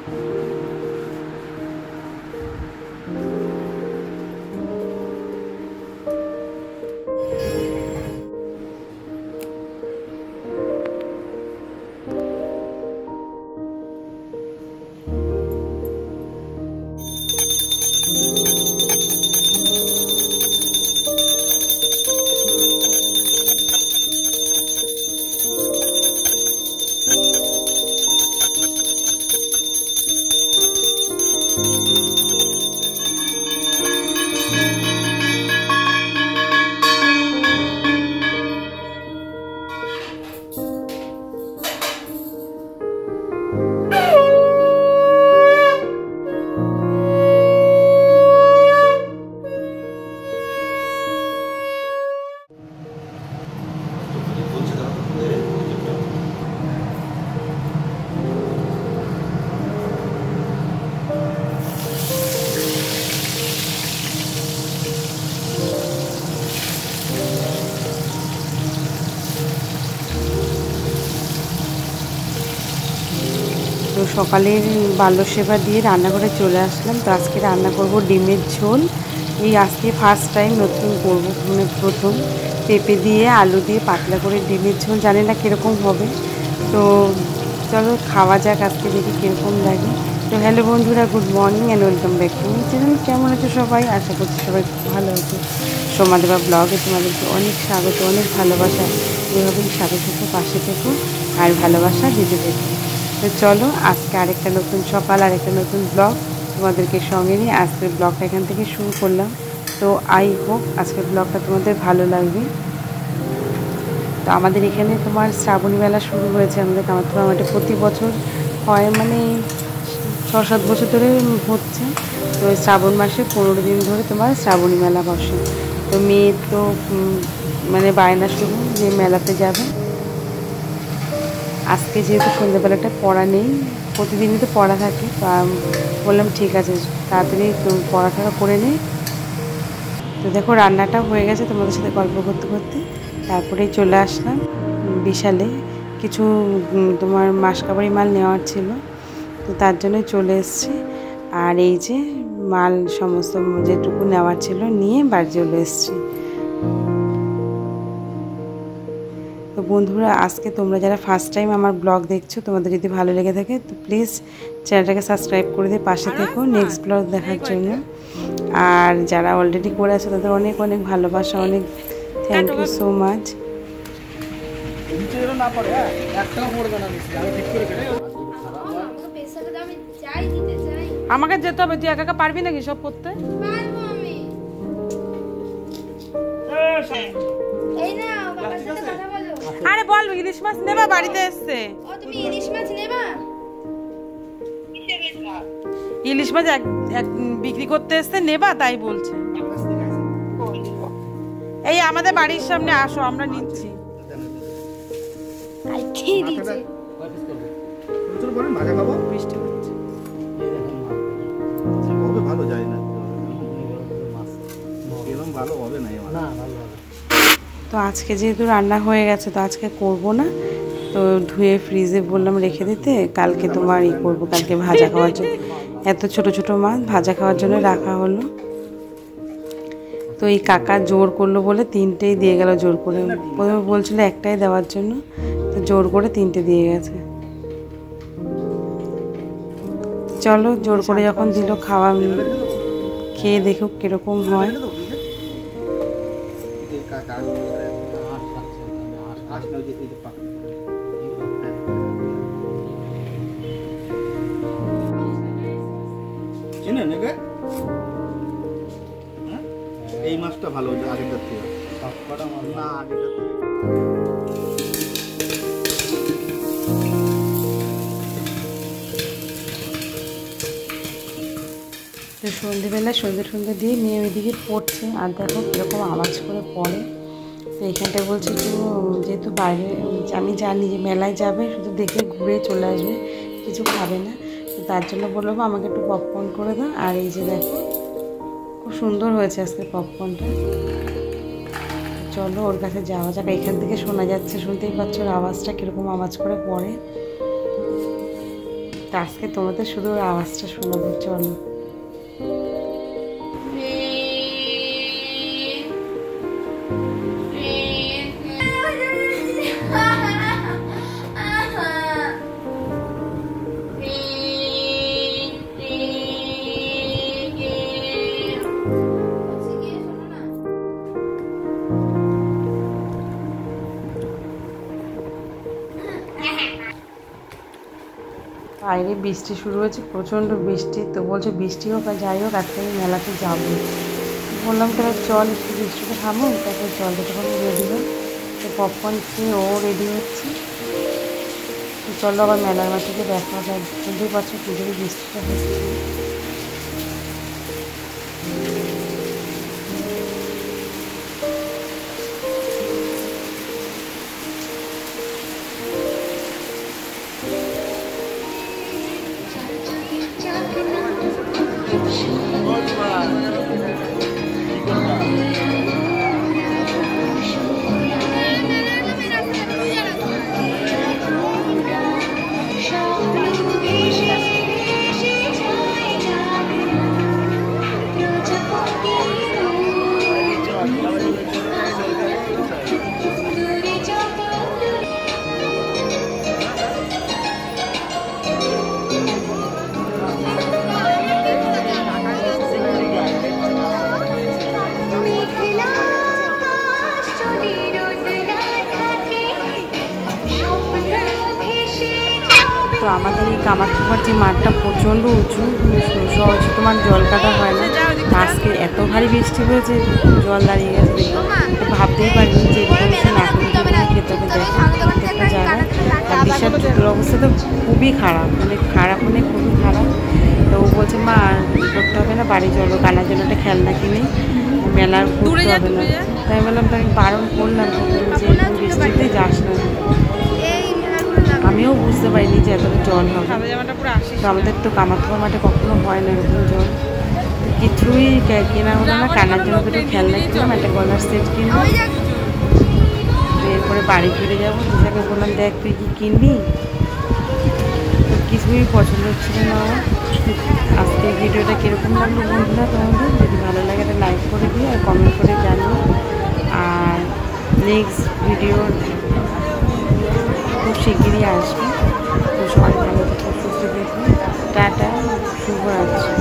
তো সকালের বাল্য সেবা দিয়ে রান্নাঘরে চলে আসলাম। তো আজকে রান্না করব ডিমের ঝোল। এই আজকে ফার্স্ট টাইম নতুন করবো, মানে প্রথম পেঁপে দিয়ে আলু দিয়ে পাতলা করে ডিমের ঝোল। জানি না কীরকম হবে, তো চলো খাওয়া যাক, আজকে দেখি কীরকম লাগে। তো হ্যালো বন্ধুরা, good morning and welcome back to my channel. কেমন আছো সবাই? আশা করছি সবাই খুব ভালো আছে। সোমা দেবা ব্লগে তোমাদেরকে অনেক স্বাগত, অনেক ভালোবাসা। এভাবেই সাথে থেকে পাশে থেকো আর ভালোবাসা দিতে থেকো। তো চলো আজকে আরেকটা নতুন সকাল, আরেকটা নতুন ব্লগ তোমাদেরকে সঙ্গে নিয়ে আজকের ব্লগটা এখান থেকে শুরু করলাম। তো আই হোপ আজকের ব্লগটা তোমাদের ভালো লাগবে। তো আমাদের এখানে তোমার শ্রাবণী মেলা শুরু হয়েছে। আমাদের কামারপুকুর মাঠে প্রতি বছর হয়, মানে 6-7 বছর ধরে হচ্ছে। তো শ্রাবণ মাসে 15 দিন ধরে তোমার শ্রাবণী মেলা বসে। তো মেয়ের তো মানে বায়না শুরু যে মেলাতে যাবে। আজকে যেহেতু সন্ধ্যাবেলাটা পড়া নেই, প্রতিদিনই তো পড়া থাকে, তো বললাম ঠিক আছে তাড়াতাড়ি পড়াটা করে নিই। তো দেখো রান্নাটা হয়ে গেছে, তোমাদের সাথে গল্প করতে করতে তারপরেই চলে আসলাম বিশালে। কিছু তোমার মাসকাবারি মাল নেওয়ার ছিল, তো তার জন্য চলে এসেছি। আর এই যে মাল সমস্ত যেটুকু নেওয়ার ছিল নিয়ে বাড়ি চলে এসেছি। তো বন্ধুরা, আজকে তোমরা যারা ফার্স্ট টাইম আমার ব্লগ দেখছো, তোমাদের যদি ভালো লেগে থাকে তো প্লিজ চ্যানেলটাকে সাবস্ক্রাইব করে দিয়ে পাশে থেকো নেক্সট ব্লগ দেখার জন্য। আর যারা অলরেডি করে আছে তাদের অনেক অনেক ভালোবাসা, অনেক থ্যাংক ইউ সো মাচ। আমাকে যেতে হবে, তুই একা একা পারবি নাকি সব করতে? আরে বল, ইলিশ মাছ নেবা? বাড়িতে এসছে। তুমি ইলিশ মাছ নেবা? ইলিশ মাছ বিক্রি করতে এসছে, নেবা তাই বলছে। এই আমাদের বাড়ির সামনে আসো, আমরা নিচ্ছি। বৃষ্টি হচ্ছে। তো আজকে যেহেতু রান্না হয়ে গেছে, তো আজকে করব না। তো ধুয়ে ফ্রিজে বললাম রেখে দিতে, কালকে তোমার করবো, কালকে ভাজা খাওয়ার জন্য। এত ছোট ছোট মাছ ভাজা খাওয়ার জন্য রাখা হলো। তো এই কাকা জোর করলো বলে 3টেই দিয়ে গেল জোর করে। প্রথমে বলছিল একটাই দেওয়ার জন্য, তো জোর করে 3টে দিয়ে গেছে। চলো জোর করে যখন দিল, খাওয়া খেয়ে দেখুক কিরকম হয়। এই মাছটা ভালো আগেরটার থেকে, সবকটা মাছ না আগেরটার থেকে। তো সন্ধ্যেবেলা সন্ধ্যে দিয়ে মেয়ে ওইদিকে পড়ছে, আর দেখো কীরকম আওয়াজ করে পড়ে। তো এখানটায় বলছে একটু, যেহেতু বাইরে আমি জানি যে মেলায় যাবে, শুধু দেখে ঘুরে চলে আসবে, কিছু খাবে না। তো তার জন্য বললাম আমাকে একটু পপকর্ন করে দাও। আর এই যে দেখো খুব সুন্দর হয়েছে আজকে পপকর্নটা। চলো ওর কাছে যাওয়া যাক। এখান থেকে শোনা যাচ্ছে, শুনতেই পাচ্ছ আওয়াজটা কীরকম আওয়াজ করে পড়ে। তা আজকে তোমাদের শুধু ওর আওয়াজটা শোনাবো, চলো। বাইরে বৃষ্টি শুরু হয়েছে, প্রচণ্ড বৃষ্টি। তো বলছে বৃষ্টি হোক আর যাই হোক আজকে আমি মেলাতে যাবো। বললাম তাহলে চল, একটু বৃষ্টিটা থামো, তারপরে চল। তখন রেডি হয়, তো পপকর্ন খেয়ে ও রেডি হচ্ছে। তো চলো আবার মেলার মাঠে দেখা যায়। বুঝতেই পারছো কি করে বৃষ্টিটা হচ্ছে। তো আমাদের এই কামাখ্যার যে মাঠটা প্রচণ্ড উঁচু, সহজে তোমার জল কাটা হয় না। আজকে এত ভারী বৃষ্টি হয়েছে, জল দাঁড়িয়ে গেছে। তো ভাবতেই পারিনি যে এরকম নাকুল খেতে হবে। দেখো প্রত্যেকটা জায়গায়। আর বিশাল জুতোর অবস্থা তো খুবই খারাপ, মানে খুবই খারাপ। তো ও বলছে মা করতে হবে না, বাড়ি চলো, কানার জন্য একটা খেলনা কিনে মেলার ঘুরতে হবে না। তাই বললাম, তো আমি বারণ করলাম যে বৃষ্টিতে যাস না। আমিও বুঝতে পারিনি যে এতটা জল হবে। তো আমাদের তো কামাখ্যা মাঠে কখনো হয় না এরকম জল। কিছুই কেনা হলো না, কানার জন্য দুটো খেলনা কিনলাম, একটা গলার সেট কিনলাম। এরপরে বাড়ি ফিরে যাবো। দিশাকে বললাম দেখ তুই কি কিনবি, তো কিছুই পছন্দ হচ্ছিল না আমার। আজকে ভিডিওটা কীরকম লাগলো বন্ধুরা তোমাদের, যদি ভালো লাগে একটা লাইক করে দিও আর কমেন্ট করে জানিও। আর নেক্সট ভিডিও খুব শিগগিরই আসবে। তো সবাই ভালো থেকে সুস্থ দেখুন। টাটা, শুভরাত্রি।